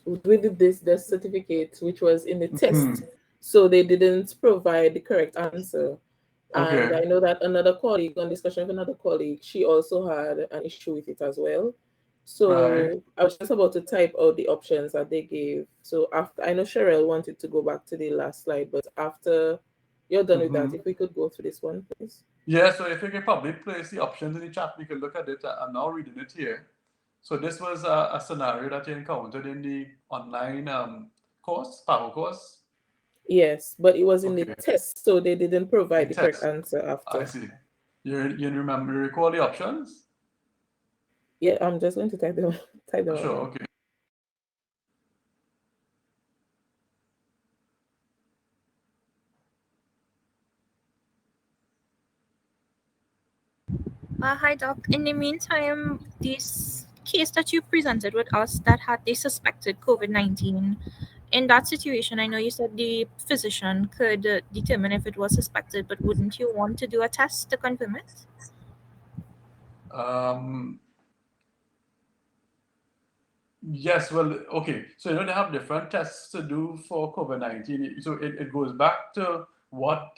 this certificate, which was in the test. So they didn't provide the correct answer.
Okay.
And I know that another colleague, on discussion with another colleague, she also had an issue with it as well. So
Right.
I was just about to type out the options that they gave. So after, I know Cheryl wanted to go back to the last slide, but after you're done with that, if we could go through this one, please.
Yeah, so if you can probably place the options in the chat, we can look at it. I'm now reading it here. So this was a scenario that you encountered in the online course, PAHO course.
Yes, but it was in the test, so they didn't provide the correct answer after.
I see. You recall the options?
Yeah, I'm just going to type them
Sure,
out.
okay.
Hi, Doc. In the meantime, this case that you presented with us that had they suspected COVID-19, in that situation, I know you said the physician could determine if it was suspected, but wouldn't you want to do a test to confirm it?
Yes, well, okay. So, they have different tests to do for COVID-19. So, it goes back to what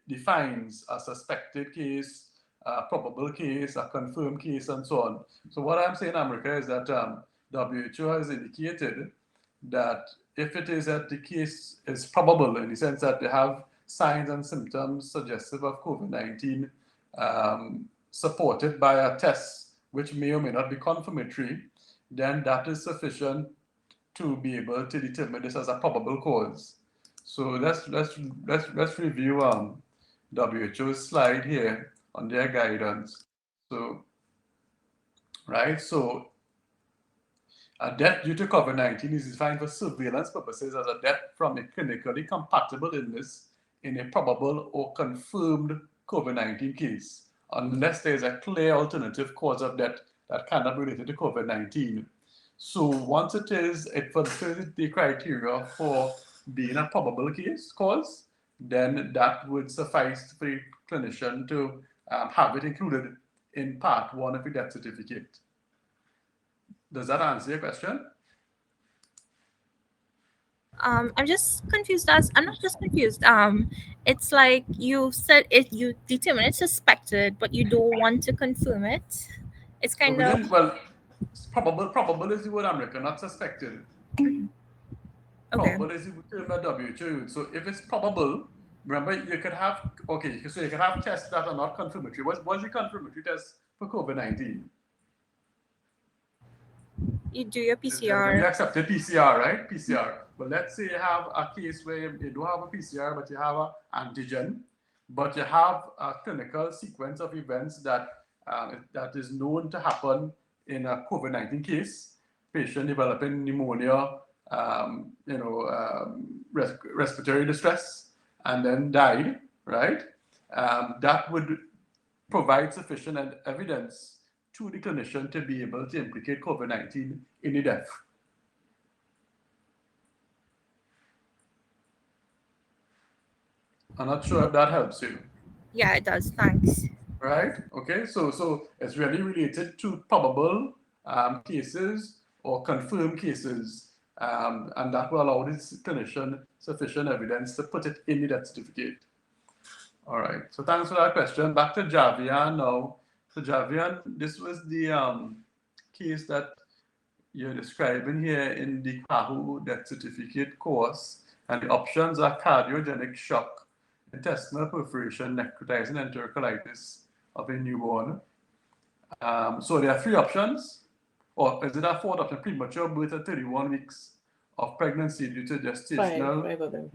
defines a suspected case, a probable case, a confirmed case, and so on. So, what I'm saying, America, is that WHO has indicated that if it is that the case is probable in the sense that they have signs and symptoms suggestive of COVID-19, supported by a test which may or may not be confirmatory, then that is sufficient to be able to determine this as a probable cause. So let's review WHO's slide here on their guidance. So, right, so a death due to COVID-19 is defined for surveillance purposes as a death from a clinically compatible illness in a probable or confirmed COVID-19 case, unless there is a clear alternative cause of death that cannot be related to COVID-19. So once it fulfills the criteria for being a probable cause, then that would suffice for the clinician to have it included in part 1 of the death certificate. Does that answer your question?
I'm just confused. I'm not just confused. It's like you said it. You determine it's suspected, but you don't want to confirm it. It's kind of
well. Probable is the word American, not suspected.
okay.
Probable is the term that WHO. So if it's probable, remember you could have so you can have tests that are not confirmatory. What's the confirmatory test for COVID-19?
You do your
You
PCR.
accepted PCR, right? PCR. But let's say you have a case where you don't have a PCR, but you have an antigen, but you have a clinical sequence of events that that is known to happen in a COVID-19 case. Patient developing pneumonia, respiratory distress, and then died, right? That would provide sufficient evidence to the clinician to be able to implicate COVID-19 in the death. I'm not sure if that helps you.
Yeah, it does. Thanks.
Right? Okay. So it's really related to probable cases or confirmed cases, and that will allow the clinician sufficient evidence to put it in the death certificate. All right. So thanks for that question. Back to Javian now. So Javian, this was the case that you're describing here in the CAHU death certificate course, and the options are cardiogenic shock, intestinal perforation, necrotizing enterocolitis of a newborn. So there are 3 options, or is it a 4th option? Premature birth at 31 weeks of pregnancy due to gestational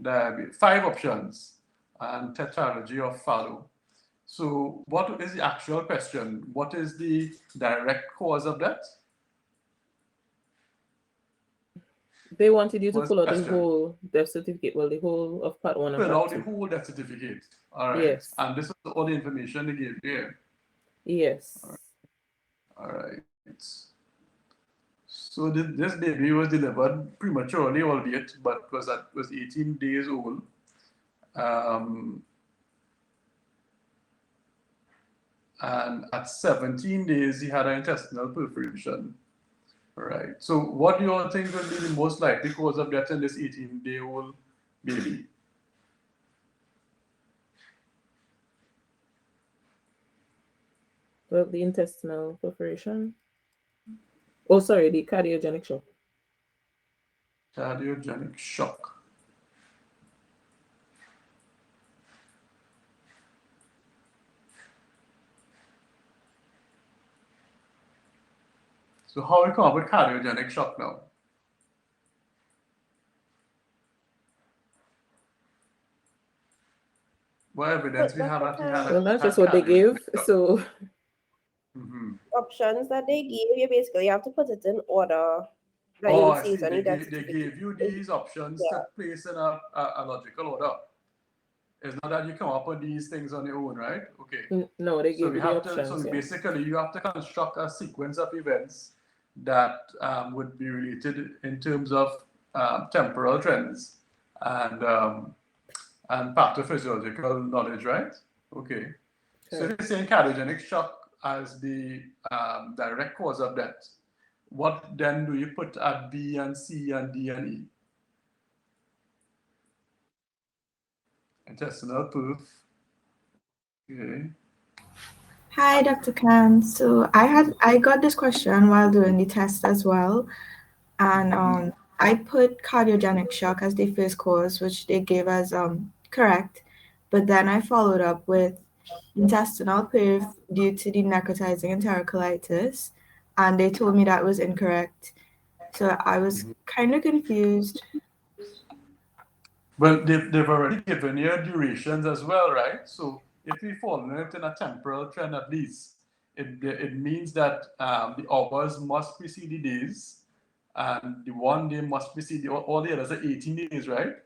diabetes. 5 options, and tetralogy of Fallot. So what is the actual question? What is the direct cause of death?
They wanted you to pull out the whole death certificate, well, the whole of part 1 and
Fill out
part 2.
the whole death certificate. All right.
Yes.
And this is all the information they gave you.
Yes.
All right. So this baby was delivered prematurely, albeit, but was 18 days old. And at 17 days, he had an intestinal perforation. All right. So what do you all think will be the most likely cause of death in this 18-day-old baby?
Well, the intestinal perforation. Oh, sorry, the cardiogenic shock.
Cardiogenic shock. So how we come up with cardiogenic shock now? What evidence we have that he had?
Well, that's just what they gave. So
options that they give you, basically you have to put it in order.
Oh, I see. They gave you these options to place in a logical order. It's not that you come up with these things on your own, right? Okay.
No, they
So
give
we
you the
have to.
options.
So
Yeah.
basically, you have to construct a sequence of events that would be related in terms of temporal trends and pathophysiological knowledge, right? Okay. So if you're saying cardiogenic shock as the direct cause of death, what then do you put at B and C and D and E? Intestinal proof. Okay.
Hi, Dr. Khan. So I got this question while doing the test as well, and I put cardiogenic shock as the first cause, which they gave as correct, but then I followed up with intestinal perf due to the necrotizing enterocolitis, and they told me that was incorrect. So I was kind of confused.
Well, they've already given you durations as well, right? So if we follow it in a temporal trend at least, it means that the hours must precede the days, and the 1 day must precede all the others are 18 days, right?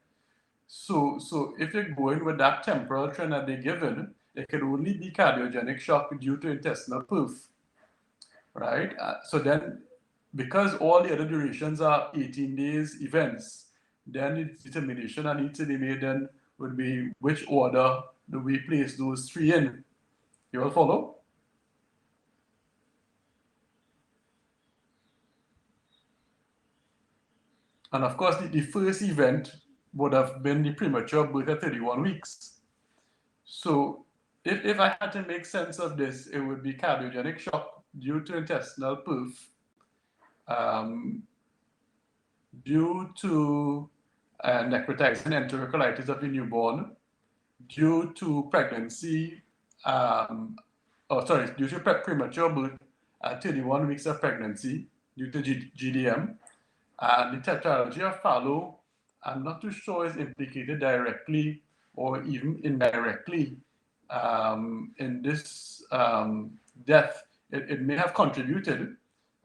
So if you're going with that temporal trend that they're given, it could only be cardiogenic shock due to intestinal proof, right? So then, because all the other durations are 18 days events, then the determination that needs to be made then would be which order do we place those three in. You all follow? And of course, the first event would have been the premature birth at 31 weeks. So if I had to make sense of this, it would be cardiogenic shock due to intestinal proof, due to necrotizing enterocolitis of the newborn, due to pregnancy, due to premature birth at 31 weeks of pregnancy due to GDM. And the tetralogy of Fallot, I'm not too sure is implicated directly or even indirectly in this death. It may have contributed.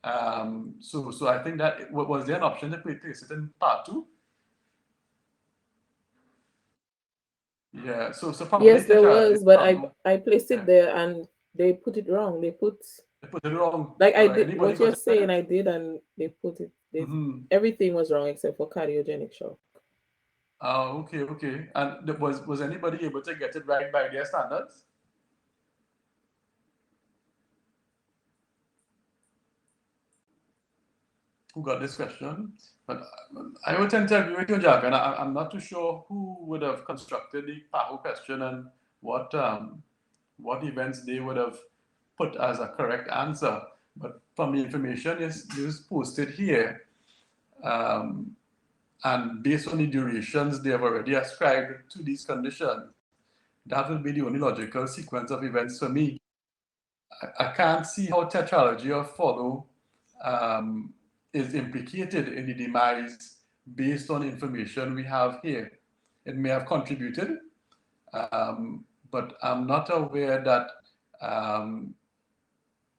So I think that was there an option to place it in part 2? Yeah. So probably
Yes, there
tetralogy
was, but
Fallot,
I placed it there and they put it wrong. They put
it wrong.
like I
Alright,
did
anybody
what you're
got it?
saying. I did, and they put it. Everything was wrong except for cardiogenic shock.
Oh, okay. And was anybody able to get it right by their standards? Who got this question? But I would tend to agree with you, Jack, and I'm not too sure who would have constructed the PAHO question and what events they would have put as a correct answer. But from the information is posted here, and based on the durations they have already ascribed to these conditions, that will be the only logical sequence of events for me. I can't see how tetralogy of Fallot is implicated in the demise based on information we have here. It may have contributed, but I'm not aware that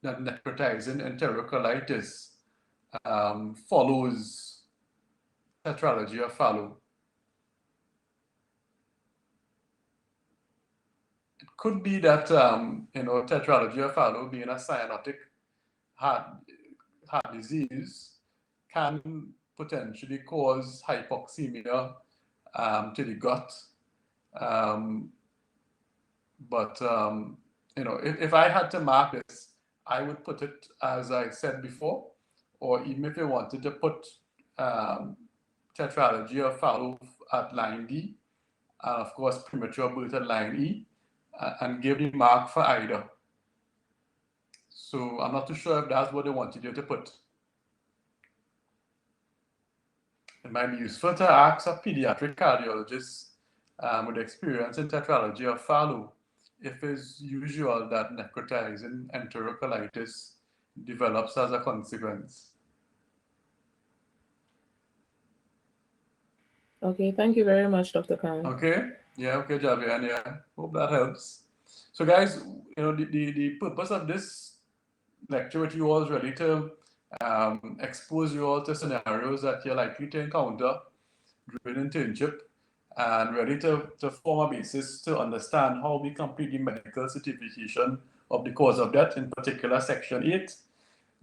that necrotizing enterocolitis follows tetralogy of Fallot. It could be that tetralogy of Fallot being a cyanotic heart disease can potentially cause hypoxemia to the gut. But if I had to mark this, I would put it as I said before, or even if you wanted to put tetralogy of Fallot at line D, and of course premature birth at line E, and give the mark for either. So I'm not too sure if that's what they wanted you to put. It might be useful to ask a pediatric cardiologist with experience in tetralogy of Fallot if it's usual that necrotizing enterocolitis develops as a consequence.
Okay, thank you very much, Dr. Khan.
Okay, Javier, yeah, hope that helps. So guys, the purpose of this lecture with you all is really to expose you all to scenarios that you're likely to encounter during internship, and ready to form a basis to understand how we complete the medical certification of the cause of death, in particular Section 8.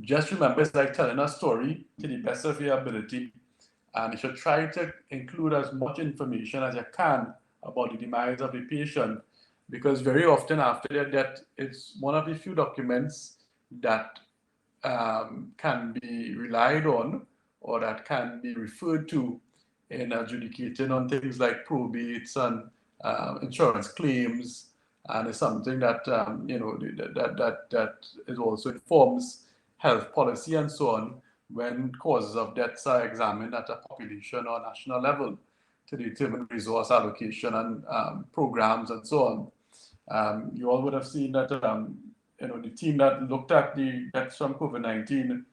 Just remember, it's like telling a story to the best of your ability, and you should try to include as much information as you can about the demise of the patient, because very often after their death, it's one of the few documents that can be relied on or that can be referred to in adjudicating on things like probates and insurance claims, and it's something that that is also informs health policy and so on when causes of deaths are examined at a population or national level to determine resource allocation and programs and so on. You all would have seen that the team that looked at the deaths from COVID-19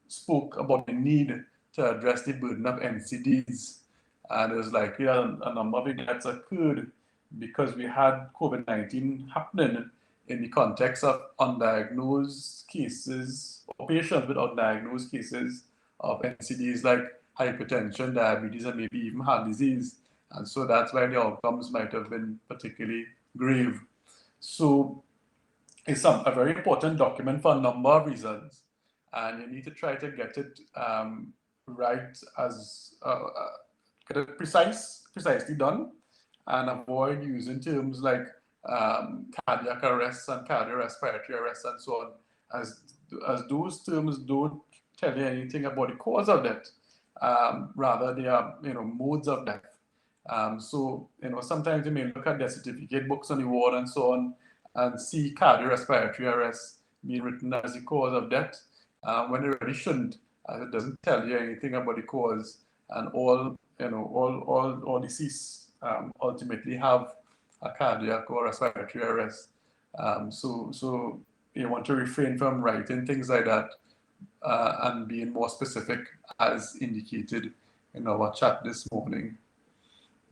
spoke about the need to address the burden of NCDs. And it was likely a number of the deaths occurred because we had COVID-19 happening in the context of undiagnosed cases or patients with undiagnosed cases of NCDs like hypertension, diabetes, and maybe even heart disease. And so that's why the outcomes might have been particularly grave. So it's a very important document for a number of reasons, and you need to try to get it right as get it precisely done, and avoid using terms like cardiac arrest and cardiorespiratory arrest and so on, as those terms don't tell you anything about the cause of death. Rather, they are modes of death. So sometimes you may look at their certificate books on the wall and so on, and see cardiorespiratory arrest being written as the cause of death, when it really shouldn't, as it doesn't tell you anything about the cause, and all deceased ultimately have a cardiac or respiratory arrest. So you want to refrain from writing things like that, and being more specific as indicated in our chat this morning.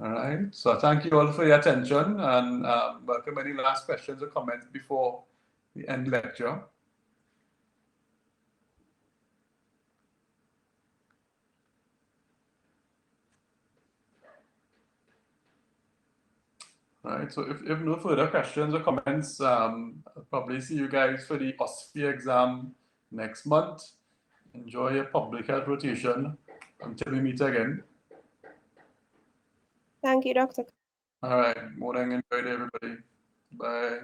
All right, so thank you all for your attention, and welcome any last questions or comments before we end the lecture. All right, so if no further questions or comments, I'll probably see you guys for the OSFI exam next month. Enjoy your public health rotation until we meet again.
Thank you, Dr.
All right, morning and good day, everybody. Bye.